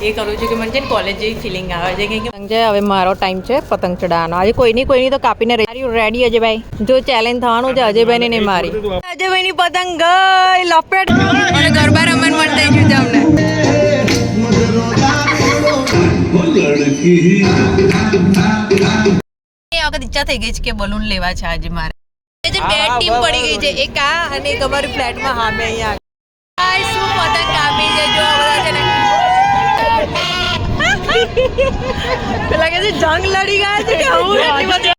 એ કરું છું કે મને છે ને કોલેજ જેવી ફિલિંગ આવે છે કે હવે મારો ટાઈમ છે પતંગ ચડાવવાનો. આજે કોઈની તો કાપીને રેડી અજયભાઈ. જો ચેલેન્જ થવાનું છે અજયભાઈને નહીં મારી. અજયભાઈની પતંગ ગઈ લપેટ અને ગરબા રમણ મન થઈ ગયું છે અમને. વખત ઈચ્છા થઈ ગઈ છે કે બલૂન લેવા છે આજે મારે. બે ટીમ પડી ગઈ છે, એક આ અને એક અમારી ફ્લેટમાં સામે અહીંયા. શું પતંગ કાપી છે જો બધા છે ને. પેલા કે છે જંગ લડી ગયા છે કે હું એટલી બધી.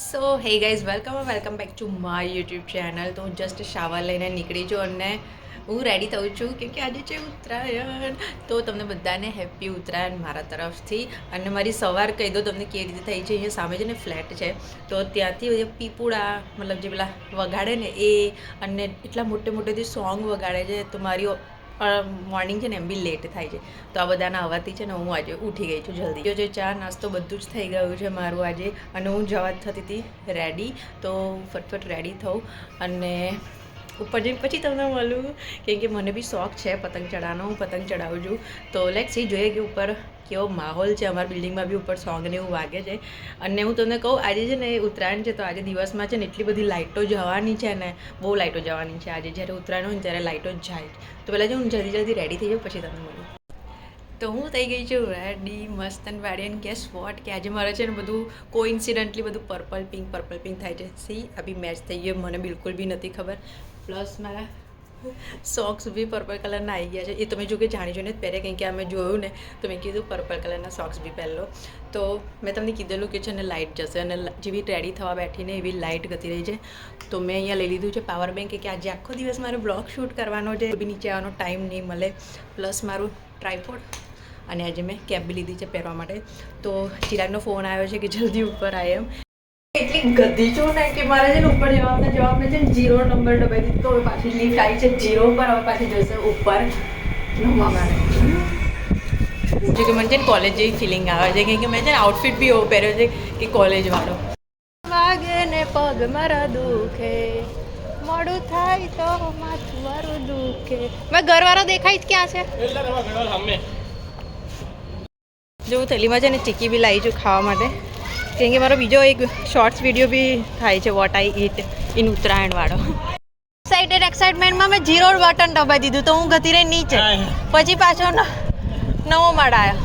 So hey guys welcome back to my YouTube channel. તો હું જસ્ટ શાવર લઈને નીકળી છું અને હું રેડી થઉં છું કેમ કે આજે છે ઉત્તરાયણ. તો તમને બધાને હેપી ઉત્તરાયણ મારા તરફથી. અને મારી સવાર કહી દો તમને કેવી રીતે થઈ છે. અહીંયા સામે છે ને ફ્લેટ છે તો ત્યાંથી પીપુડા મતલબ જે પેલા વગાડે ને એ અને એટલા મોટેથી સોંગ વગાડે છે. તો મારી મોર્નિંગ છે ને એમ બી લેટ થાય છે. તો આ બધાના અવાજથી છે ને હું આજે ઉઠી ગઈ છું જલ્દી. જો ચા નાસ્તો બધું જ થઈ ગયું છે મારું આજે. અને હું જવા થતી હતી રેડી. તો ફટફટ રેડી થઉં અને ઉપર જઈને પછી તમને મળું કેમ કે મને બી શોખ છે પતંગ ચડાવવાનો. હું પતંગ ચડાવું છું. તો લેટ્સ સી જોઈએ કે ઉપર કેવો માહોલ છે. અમારા બિલ્ડિંગમાં બી ઉપર સોંગ ને એવું વાગે છે. અને હું તમને કહું આજે છે ને ઉત્તરાયણ છે તો આજે દિવસમાં છે ને એટલી બધી લાઇટો જવાની છે ને, બહુ લાઇટો જવાની છે આજે. જ્યારે ઉત્તરાયણ હોય ને ત્યારે લાઇટો જ જાય. તો પહેલાં જો હું જલ્દી રેડી થઈ જાઉં પછી તમને મળું. તો હું થઈ ગઈ છું રેડી મસ્ત અને વાડી. અને ગેસ વોટ કે આજે મારે છે ને બધું કોઇન્સિડન્ટલી બધું પર્પલ પિંક થાય છે. સી અભી મેચ થઈ ગયો, મને બિલકુલ બી નથી ખબર. પ્લસ મારા સોક્સ બી પર્પલ કલરના આવી ગયા છે. એ તમે જો કે જાણી જોઈને જ પહેરે કેમ કે અમે જોયું ને તો મેં કીધું પર્પલ કલરના સોક્સ બી પહેરલો. તો મેં તમને કીધેલું કે છે ને લાઇટ જશે અને જેવી રેડી થવા બેઠીને એવી લાઇટ ગતી રહી છે. તો મેં અહીંયા લઈ લીધું છે પાવર બેંક કે આજે આખો દિવસ મારે બ્લોગ શૂટ કરવાનો છે. બી નીચે આવવાનો ટાઈમ નહીં મળે. પ્લસ મારું ટ્રાયપોડ અને આજે મેં કેપ બી લીધી છે પહેરવા માટે. તો ચિરાગનો ફોન આવ્યો છે કે જલ્દી ઉપર આવે એમ. એટલી ગધી છું ને કે મારે છે ને ઉપર જવાબને છે ને 0 નંબર દબાવી દીધી. તો હવે પાછી લિફ્ટ આવી છે 0 પર. હવે પાછી જશે ઉપર રમવા માટે. જો કે મને છે ને કોલેજ જેવી ફિલિંગ આવે છે કેમ કે મેં છે ને આઉટફિટ બી એવો પહેર્યો છે કે કોલેજવાળો. વાગે ને પગ મારા દુખે, મોડું થાય તો માથું મારું દુખે. મેં ઘરવાળો દેખાય જ ક્યાં છે? જો હું થેલીમાં છે ને ચીકી બી લાવી છું ખાવા માટે કેમ કે મારો બીજો એક શોર્ટ્સ વિડીયો બી થાય છે what I eat in Uttarayan વાળો. એક્સાઇટમેન્ટમાં મેં 0 બટન દબાવી દીધું તો હું ગતી રહી નીચે. પછી પાછો નવો માળ આવ્યો.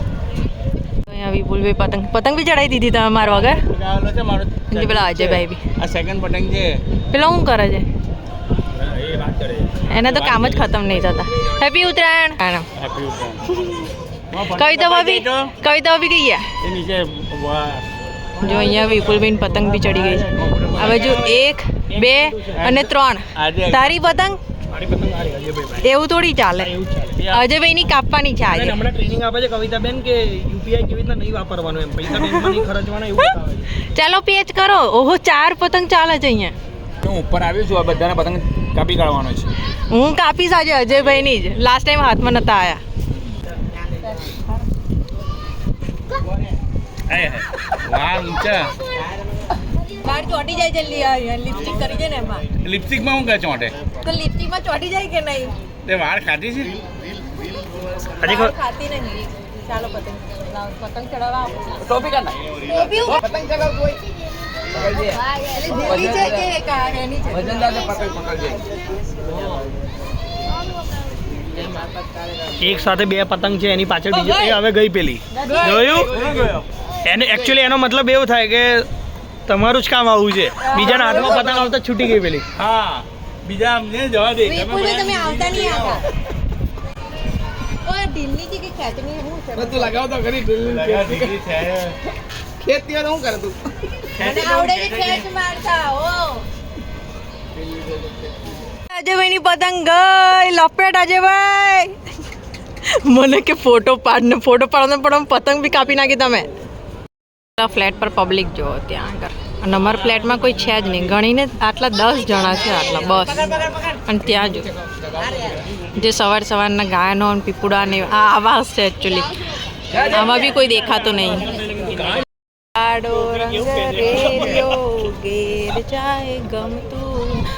અહીંયા વિપુલભાઈ પતંગ બી ચડાવી દીધી તમે મારા વગર. પેલા અજયભાઈ બી આ સેકન્ડ પતંગ છે. પેલા શું કરે છે? એને તો કામ જ ખતમ નહીં થતા. હેપી ઉત્તરાયણ. કવિતા બી ગઈ ગયા. જો અહીંયા વિપુલબેન પતંગ બી ચડી ગઈ છે. આ બાજુ 1 2 અને 3 તારી પતંગ. એવું થોડી ચાલે. અજયભાઈની કાપવાની છે આજે. હમણાં ટ્રેનિંગ આપે છે કવિતાબેન કે યુપીઆઈ કેવી રીતના નહીં વાપરવાનું એમ, પૈસા બેંકમાં નહીં ખર્ચવાના એવું. ચાલો પેચ કરો. ઓહો 4 પતંગ ચાલે છે અહીંયા. હું ઉપર આવ્યો છું. આ બધાના પતંગ કાપી કાઢવાનો છે. હું કાપીશ આજે અજયભાઈની જ. લાસ્ટ ટાઈમ હાથમાં નતા આવ્યા. વાહ ઊંચા બાર ચોટી જાય જલ્દી. લિપસ્ટિક કરી છે ને એમાં. લિપસ્ટિકમાં હું કહે ચોંટે તો લિપસ્ટિકમાં ચોટી જાય કે નહીં? તે વાળ ખાધી છે ખાતી નહીં. ચાલો પતંગ ચડાવવા ટોપી કરના પતંગ ચગાવ કોઈ દિલ્હી છે કે એની છે વજનદાર પતંગ પકડજે. એક સાથે 2 પતંગ છે એની પાછળ બીજો એ હવે ગઈ પેલી જોયું. એને એકચ્યુઅલી એનો મતલબ એવું થાય કે તમારું જ કામ આવું છે. બીજાના હાથમાં પતંગ આવતા છૂટી ગઈ પેલી. હા બીજા અમને જવા દે. તમે આવતા નહીં હતા. ઓય દિલ્હી થી કે ખેતની હું છે બધું લગાવતો ખરી દિલ્હી છે. ખેતી તો હું કરે તું? મને આવડે છે ખેત મારતા. ઓ અજયભાઈની પતંગ ગઈ લપેટ. અજયભાઈ મને કે ફોટો પાડવાનો પણ પતંગ બી કાપી નાખી તમે. ફ્લેટ પર પબ્લિક જુઓ ત્યાં આગળ. અને અમારા ફ્લેટમાં કોઈ છે જ નહીં. ગણીને આટલા 10 જણા છે આટલા બસ. અને ત્યાં જો જે સવારના ગાયનો અને પીપુડા ને આ આવાજ છે એકચ્યુઅલી. આમાં બી કોઈ દેખાતો નહીં.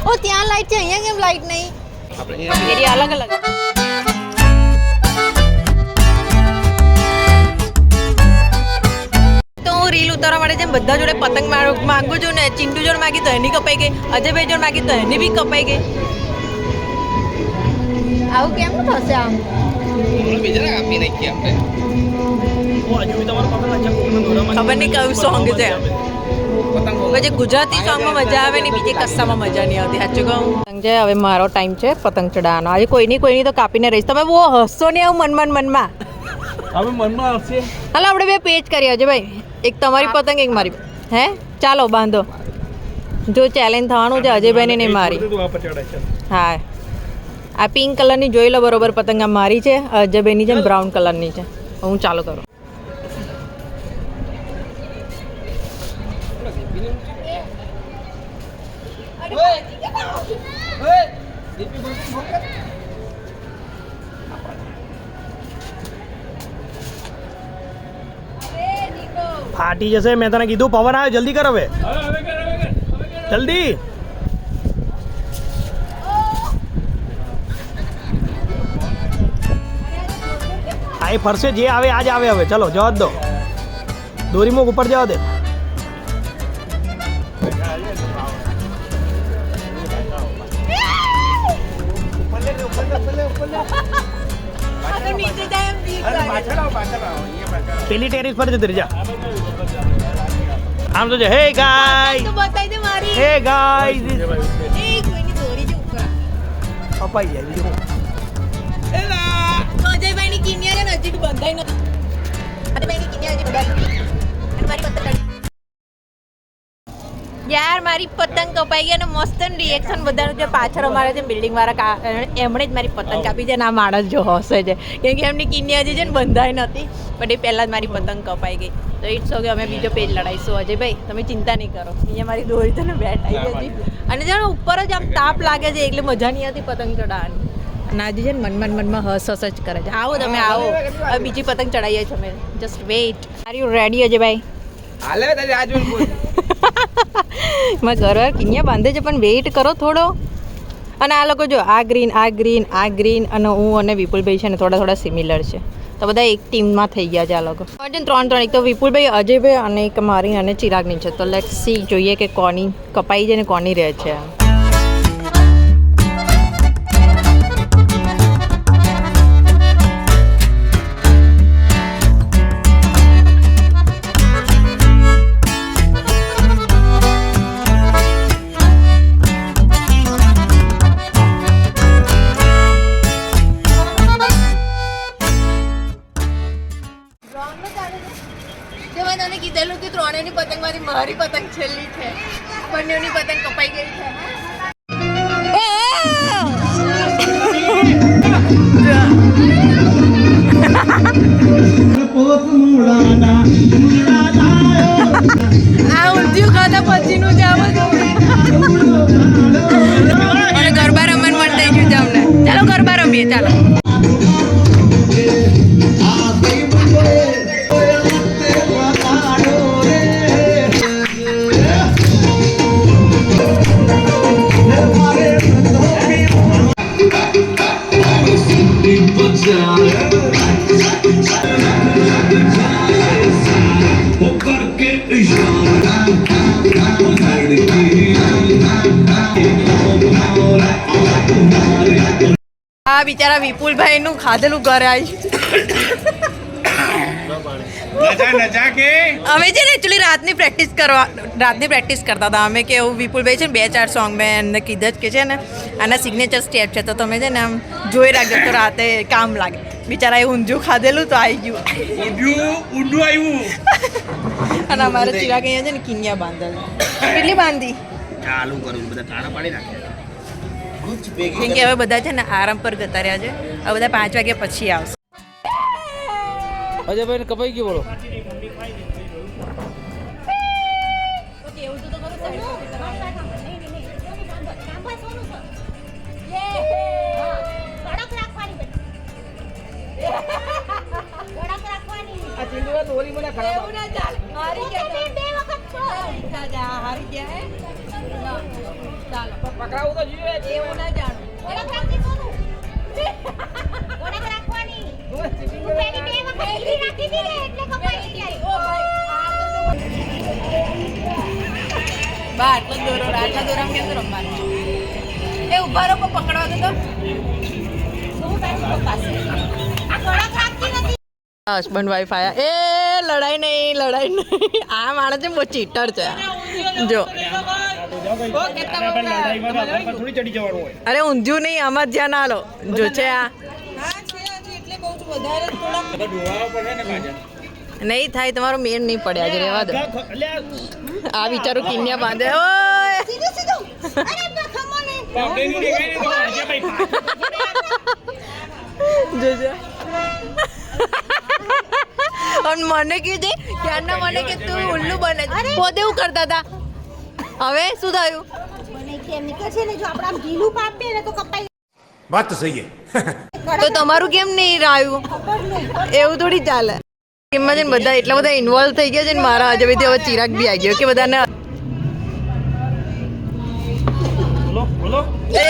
ઓ ત્યાં લાઈટ છે અહીંયા કેમ લાઈટ નહીં? એરી અલગ અલગ. તો હું રીલ ઉતારવા માટે જેમ બધા જોડે પતંગ માંગુ છું ને, ચિંટુ જોડે માગી તો એની કપાઈ ગઈ, અજયભાઈ જોડે માગી તો એની બી કપાઈ ગઈ. આવું કેમ થશે આમ? ખબર નહીં કયું સોંગ છે. પછી ગુજરાતી સોંગમાં મજા આવે ને બીજી કસ્સામાં મજા નહીં આવતી. સાચું કહું છે. હવે મારો ટાઈમ છે પતંગ ચડાવવાનો. આજે કોઈની તો કાપીને રહીશ. તમે બહુ હસશો ને એવું મનમાં. હવે મનમાં આવશે. હાલો આપણે બે પેજ કરીએ છે ભાઈ. એક તમારી પતંગ એક મારી. હે ચાલો બાંધો. જો ચેલેન્જ થવાનું છે અજયભાઈને નહીં મારી. હા આ પિંક કલરની જોઈ લો બરોબર પતંગ. આ મારી છે, અજયભાઈની છે, બ્રાઉન કલરની છે. હું ચાલુ કરું. ફાટી જશે. મેં તને કીધું પવન આવે જલ્દી કર. હવે જલ્દી. આ ફરશે જે આવે આજ આવે. હવે ચલો જવા દો. દોરી મુક ઉપર જવા દે. પેલી ટેરેસ પર જતી જા. આમ તો હે ગાઈસ, હે ગાઈસ પપાઈ જાય બીજું. અજયભાઈની કિનિયા ને હજી બંધાઈ નથી. અજયભાઈની કિનિયા હજી બંધાઈ. મારી પતંગ યાર, મારી પતંગ કપાઈ ગઈ અને મસ્ત રિએક્શન બધાનું છે. પાછળ અમારે છે બિલ્ડિંગ વાળા એમણે જ મારી પતંગ કાપી છે. ના માણસ જો હસે છે કેમ કે એમની કિનિયા જે છે ને બંધાઈ નથી. પણ એ પહેલાં જ મારી પતંગ કપાઈ ગઈ. તો ઇટ્સ ઓકે, અમે બીજો પેજ લડાઈશું. અજયભાઈ તમે ચિંતા નહીં કરો. અહીંયા મારી દોરી તો ને બેટ આવી હતી અને જાણે ઉપર જ આમ તાપ લાગે છે એટલે મજા નહીં આવતી પતંગ ચડાવવાની. અને આજે છે ને મનમાં હસ જ કરે છે. આવો તમે આવો, હવે બીજી પતંગ ચડાવીએ છીએ અમે. Just weight. Are you ready Ajaybhai? હાલે તારી આ જોઈને બોલ. મેં ઘર કિનિયા બાંધે છે પણ વેઇટ કરો થોડો. અને આ લોકો જો આ ગ્રીન અને હું અને વિપુલભાઈ છે ને થોડા સિમિલર છે. તો બધા એક ટીમમાં થઈ ગયા છે આ લોકો. ત્રણ એક તો વિપુલભાઈ, અજયભાઈ અને એક મારી અને ચિરાગની છે. તો લેટ્સ સી, જોઈએ કે કોની કપાઈ છે ને કોની રહે છે. તને કીધેલું કે ત્રણેયની પતંગ મારી પતંગ છેલ્લી છે. બંનેની પતંગ કપાઈ ગઈ છે. આ ઊંધિયું ખાધા પછીનું જ આવે અને ગરબા રમવાનું મન થઈ ગયું છે અમને. ચાલો ગરબા રમીએ. ચાલો આ બિચારા વિપુલભાઈ નું ખાધેલું ઘરે આવી. અમે છે ને એકચ્યુઅલી રાતની પ્રેક્ટિસ કરતા હતા અમે કે એવું વિપુલભાઈ છે ને 2-4 સોંગ મેં એમને કીધા જ કે છે ને આના સિગ્નેચર સ્ટેપ છે તો તમે છે ને આમ જોઈ રાખજો તો રાતે કામ લાગે. બિચારા એ ઊંધિયું ખાધેલું તો આવી ગયું. અને અમારે ચિરાગ અહીંયા છે ને કિનિયા બાંધેલું. કેટલી બાંધી? ચાલુ કરું બધા તાળા પાડી નાખે. કેમ કે હવે બધા છે ને આરામ પર જતા રહ્યા છે. હવે બધા 5 વાગ્યા પછી આવશે. અજયભાઈ કપાઈ ગયું બોલો. દોરી મને ખરાબ હારી ગયા હે. ચાલો પકડાવું તો જોઈએ. એવું ના જાણું. ઓળખ રાખી સોનું. ઓળખ રાખવાની. તું પેલી બે વખત ઈડી રાખી હતી ને એટલે કપાઈ ગઈ. ઓ ભાઈ બા આટલો જ દોરો આટલા દોરામાં કેમ રમવાનું એ ઉભા રહો કોઈ પકડવા દો તો શું તારી પાસે આ ઓળખ રાખતી નથી. હસબન્ડ વાઈફ આયા એ લડાઈ નહીં આ માણસ છે બહુ ચીટર છે જો થોડી ચડી જવાનું હોય. અરે ઊંધિયું નહીં આમાં જ ધ્યાન આલો જો છે આ નહીં થાય તમારો મેળ નહીં પડે આજે રહેવા દો આ વિચારો કિન્યા બાંધે ઓય સીધું સીધું અરે બખમો ને જોજો અને મને કીધે ક્યારના મને કે તું ઉલ્લુ બને છે. પોતે એવું કરતા હતા હવે શું થયું મને કેમિકલ છે ને જો આપણે આમ ઢીલું પાપીએ ને તો કપાઈ बात तो सही है તો તમારું કેમ નહીં રાયું ખબર નહીં એવું થોડી ચાલે એમાં છે ને બધા એટલા બધા ઇન્વોલ્વ થઈ ગયા છે ને મારા હજબીથી હવે ચિરાગ બી આવી ગયો કે બધાને બોલો બોલો. એ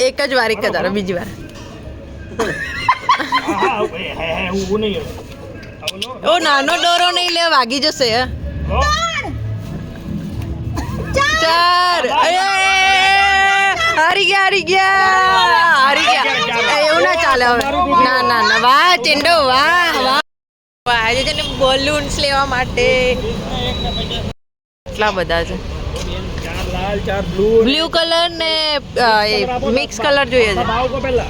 એક જ વાર બીજી વાર હા ઊભું નહીં હવે. આ બોલો. ઓ નાનો ડોરો નહીં લે વાગી જશે હે. લો. 4 હારી ગયા એવું ના ચાલે હવે ના વાહ ચેન્ડો વાહ આજે છે ને બલૂન્સ લેવા માટે એટલા બધા છે ચાર લાલ ચાર બ્લુ. બ્લુ કલર ને મિક્સ કલર જોઈએ છે ભાવ કો પહેલા.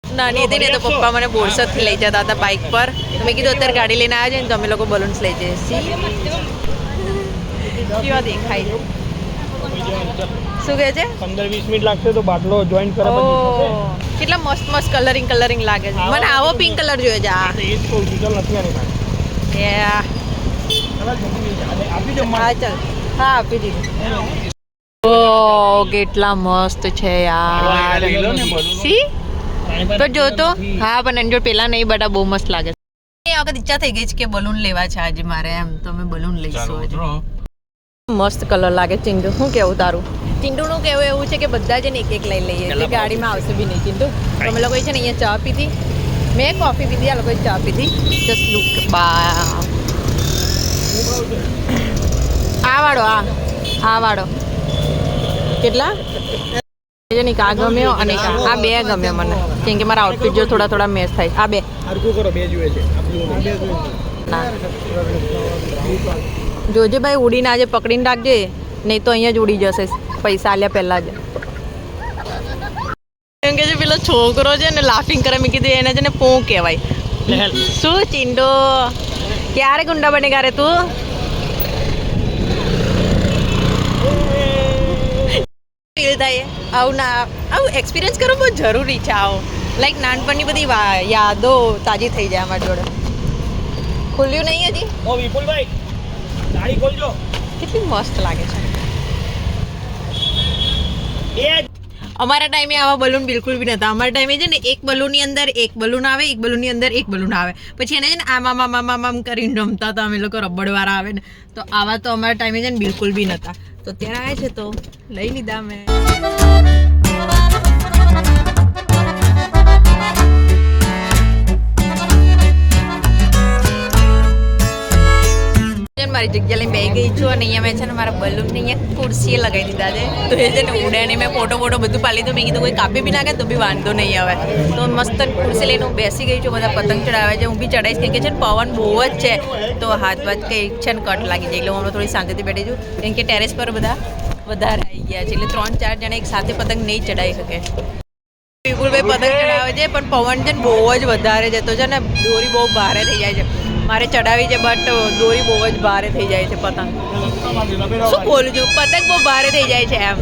નાની હતી ને તો પપ્પા મને બોરસદથી લઈ જતા હતા બાઇક પર તો મેં કીધું અત્યારે ગાડી લઈને આવ્યા છે ને તો અમે લોકો બલૂન્સ લઈ જઈએ કેવા દેખાય શું કહે છે 15-20 મિનિટ લાગશે તો બાટલો જોઈન્ટ કરે ઓ પછી કેટલા મસ્ત કલરિંગ લાગે છે મને આવો પિંક કલર જોઈએ છે આ એ જ કહું છું. ચાલ નથી આની પાસે. Yeah. ચાલ જલ્દી આપી દો હા ચાલ હા આપી દીધું ઓ કેટલા મસ્ત છે યાર સી તો જો તો હા પણ એની જોડે પેલા નહીં બટા બહુ મસ્ત લાગે છે એ વખત ઈચ્છા થઈ ગઈ છે કે બલૂન લેવા છે આજે મારે એમ તો અમે બલૂન લઈશું આજે મસ્ત કલર લાગે ચિંટુ શું કેવું તારું ચિંટુનું કહેવું એવું છે કે બધા જ ને એક લઈ લઈએ એટલે ગાડીમાં આવશે બી નહીં ચિંટુ તો અમે લોકોએ છે ને અહીંયા ચા પીધી મેં કોફી પીધી આ લોકોએ ચા પીધી જસ્ટ લુક બા આ વાળો કેટલા એક આ ગમ્યો અને એક આ બે ગમ્યો મને કેમ કે મારા આઉટફિટ જો થોડા મેચ થાય આ બે હરકું કરો બે જોઈએ છે ના જોજે ભાઈ ઉડીને આજે પકડીને રાખજે નહીં તો અહીંયા જ ઉડી જશે પૈસા આલ્યા પહેલાં જ કેમ કે જે પેલો છોકરો છે ને લાફિંગ કરે મેં કીધું એને છે ને પોં કહેવાય શું ચિંડો ક્યારે ગુંડા બનેગા રે તું ફીલ થાય આવું એક્સપિરિયન્સ કરવું બહુ જરૂરી છે આવું લાઈક નાનપણની બધી યાદો તાજી થઈ જાય અમારી જોડે ખુલ્યું નહીં હજી ઓ વિપુલભાઈ ગાડી ખોલજો. કેટલી મસ્ત લાગે છે એ અમારા ટાઈમે આવા બલૂન બિલકુલ બી નતા અમારા ટાઈમે છે ને એક બલૂનની અંદર એક બલૂન આવે એક બલૂનની અંદર એક બલૂન આવે પછી એને છે ને આમ કરીને રમતા હતા અમે લોકો રબડવાળા આવે ને તો આવા તો અમારા ટાઈમે છે ને બિલકુલ બી નતા તો ત્યાં આવે છે તો લઈ લીધા મેં મારી જગ્યા લઈને બેસી ગઈ છું અને અહીંયા મેં છે ને મારા બલૂનને અહીંયા ખુરશીએ લગાવી દીધા છે તો એ છે ને ઉડે ને મેં ફોટો બધું પાડી દીધું મેં કીધું કોઈ કાપી બી નાખે તો બી વાંધો નહીં આવે તો મસ્ત ખુરશી લઈને હું બેસી ગઈ છું બધા પતંગ ચડાવે છે હું બી ચડાવીશ કેમ કે છે ને પવન બહુ જ છે તો હાથ કંઈ છે ને કટ લાગી જાય એટલે હું થોડી શાંતિથી બેઠી છું કેમ કે ટેરેસ પર બધા વધારે આવી ગયા છે એટલે 3-4 જણા એક સાથે પતંગ નહીં ચડાવી શકે વિપુલભાઈ પતંગ ચડાવે છે પણ પવન છે ને બહુ જ વધારે છે તો છે ને દોરી બહુ ભારે થઈ જાય છે મારે ચડાવી છે બટ દોરી બહુ જ ભારે થઈ જાય છે પતંગ શું બોલું છું પતંગ બહુ ભારે થઈ જાય છે એમ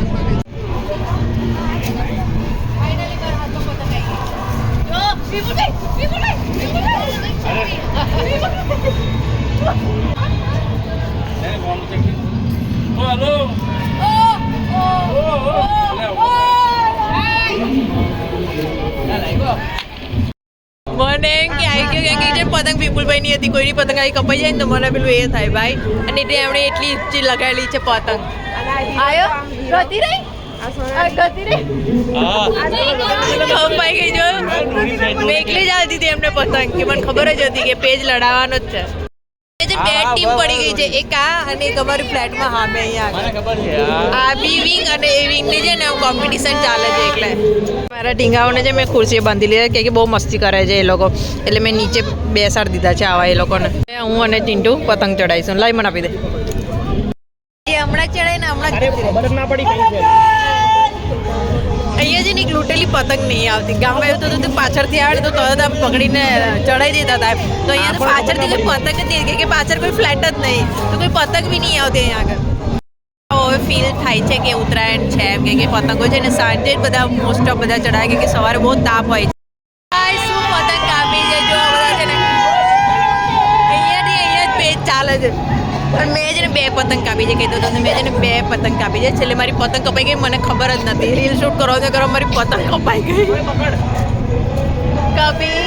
મને એમ કે આવી ગયો કે પતંગ વિપુલભાઈની હતી કોઈની પતંગ આવી કપાઈ જાય ને તો મને પેલું એ થાય ભાઈ અને એટલે એમણે એટલી ઊંચી લગાવેલી છે પતંગ આયો રોતી રહી કપાઈ ગઈ જો મેં એકલી જ આવતી હતી એમને પતંગ કે મને ખબર જ હતી કે પેજ લડાવવાનો જ છે. બે ટીમ પડી ગઈ છે, એક આ અને એક અમારી ફ્લેટમાં સામે અહીંયા આ બી વિંગ અને એ વિંગની છે ને કોમ્પિટિશન ચાલે છે. એટલે મારા ઢીંગાઓને છે મેં ખુરશીએ બાંધી લીધા કે બહુ મસ્તી કરે છે એ લોકો, એટલે મેં નીચે બેસાડી દીધા છે આવા એ લોકોને. હું અને ચિંટુ પતંગ ચડાવીશું. લાઈ મને આપી દે. એ હમણાં ચડાય ને હમણાં ખબર જ ના પડી કઈ છે. અહીંયા છે ને એક લૂંટેલી પતંગ નહીં આવતી. ગામમાં એવું થતું હતું પાછળથી આવે તો તરત આમ પકડીને ચડાવી દેતા હતા. તો અહીંયા તો પાછળથી કોઈ પતંગ જ નહીં, કે પાછળ કોઈ ફ્લેટ જ નહીં, તો કોઈ પતંગ બી નહીં આવતી અહીંયા આગળ. હવે ફીલ થાય છે કે ઉત્તરાયણ છે એમ કે પતંગો છે ને સાંજે જ બધા મોસ્ટ ઓફ બધા ચડાવે કે સવારે બહુ તાપ હોય છે. શું પતંગ કાપી છે જો બધા છે ને અહીંયા જ પેજ ચાલે છે. પણ મેં છે ને 2 પતંગ કાપી છે કીધું તમને. મેં છે ને 2 પતંગ કાપી છે. છેલ્લે મારી પતંગ કપાઈ ગઈ, મને ખબર જ નથી. રીલ શૂટ કરો ને કરો મારી પતંગ કપાઈ ગઈ. કાપી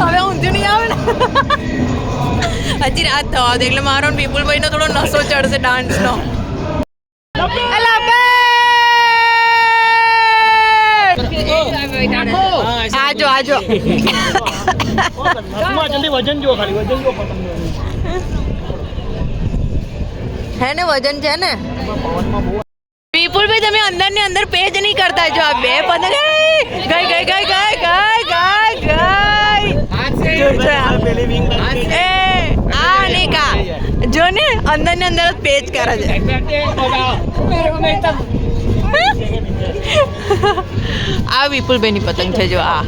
હવે ઊંધું નહીં આવે ને. હજી રાત થવા દે એટલે મારો વિપુલભાઈનો થોડો નશો ચડશે ડાન્સનો. આજો આજો જલ્દી વજન જો ખાલી વજન જો પતંગ હે ને વજન છે ને. વિપુલભાઈ તમે અંદર ને અંદર પેજ નહીં કરતા. જો આ 2 પતંગ ગઈ ગઈ ગઈ ગઈ ગઈ ગઈ એ આ ને કા જો ને અંદર ને અંદર પેજ કરે છે. આ વિપુલભાઈની પતંગ છે જો આ.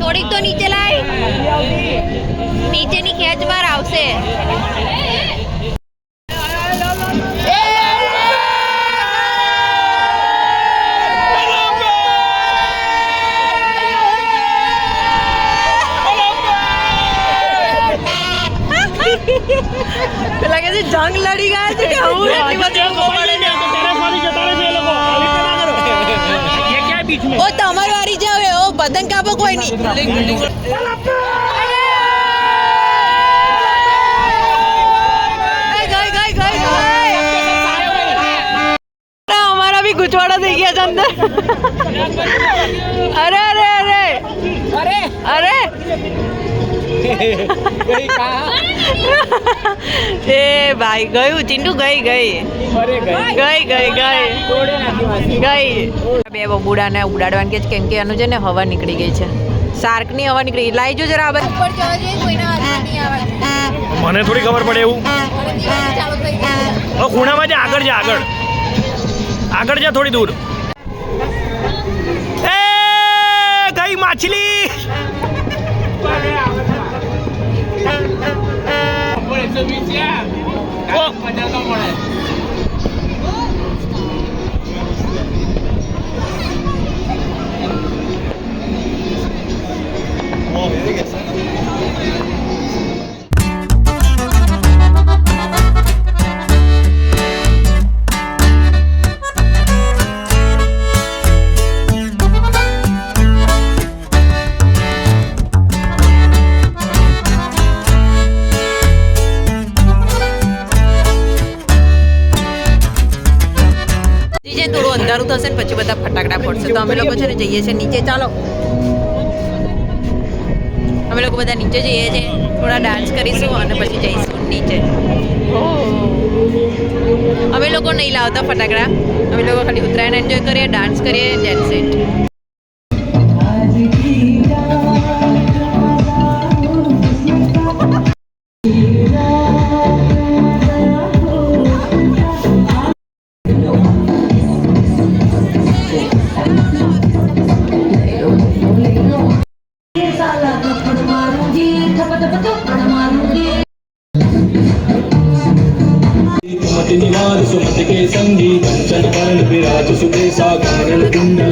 થોડીક તો નીચે લાય, નીચેની ખેંચ માર આવશે. પેલા કે જંગ લડી ગયા છે કે હું એટલી બધી પડે ને. ઓ તમારી વારી જાવ ઓ પતંગ કાપો કોઈ નહીં. અમારા બી ગુચવાડા થઈ ગયા છે અંદર. અરે અરે અરે અરે અરે એ ભાઈ ગયું ચિંટુ ગઈ ગઈ ગઈ ગઈ ગઈ ગઈ. 2 બબુડાને ઉડાડવાની કે કેમ કે એનું છે ને હવા નીકળી ગઈ છે. શાર્કની હવા નીકળી ગઈ. લાઈ જો જરા આ મને થોડી ખબર પડે એવું. ખૂણામાં જા, આગળ જા, આગળ આગળ જા થોડી દૂર. એ ગઈ માછલી. થોડું અંધારું થશે ને પછી બધા ફટાકડા ફોડશે. તો અમે લોકો છે ને જઈએ છીએ નીચે. ચાલો અમે લોકો બધા નીચે જઈએ છીએ, થોડા ડાન્સ કરીશું અને પછી જઈશું નીચે. અમે લોકો નહીં લાવતા ફટાકડા, અમે લોકો ખાલી ઉત્તરાયણ એન્જોય કરીએ, ડાન્સ કરીએ, ધેટ્સ ઇટ. सुमति निवार सुमति के संगी कंचन वरण विराज सुदेशा कारण कुंडल